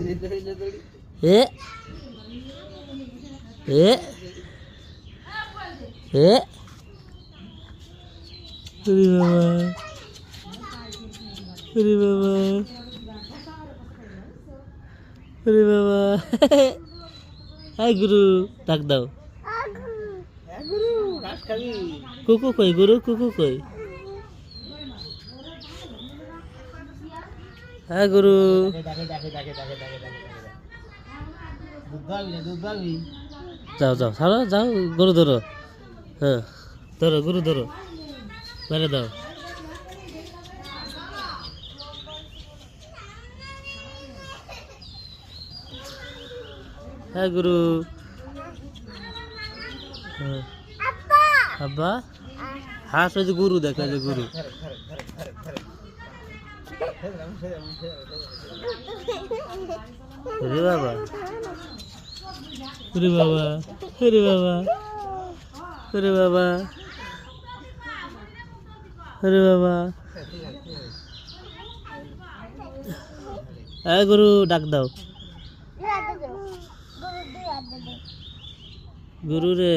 এ এ এ ওরে বাবা ওরে বাবা ওরে বাবা হাই গুরু ডাক দাও কুকু কই গুরু কুকু কই হ্যাঁ গুরু যাও যাও ছাড়ো যাও গরু ধরো হ্যাঁ ধরো গরু ধরো মেরে দাও হ্যাঁ গুরু হ্যাঁ আব্বা হাঁস ওই যে গরু দেখো যে গরু ওরে বাবা ওরে বাবা ওরে বাবা ওরে বাবা ওরে বাবা এই গরু ডাক দাও গরু রে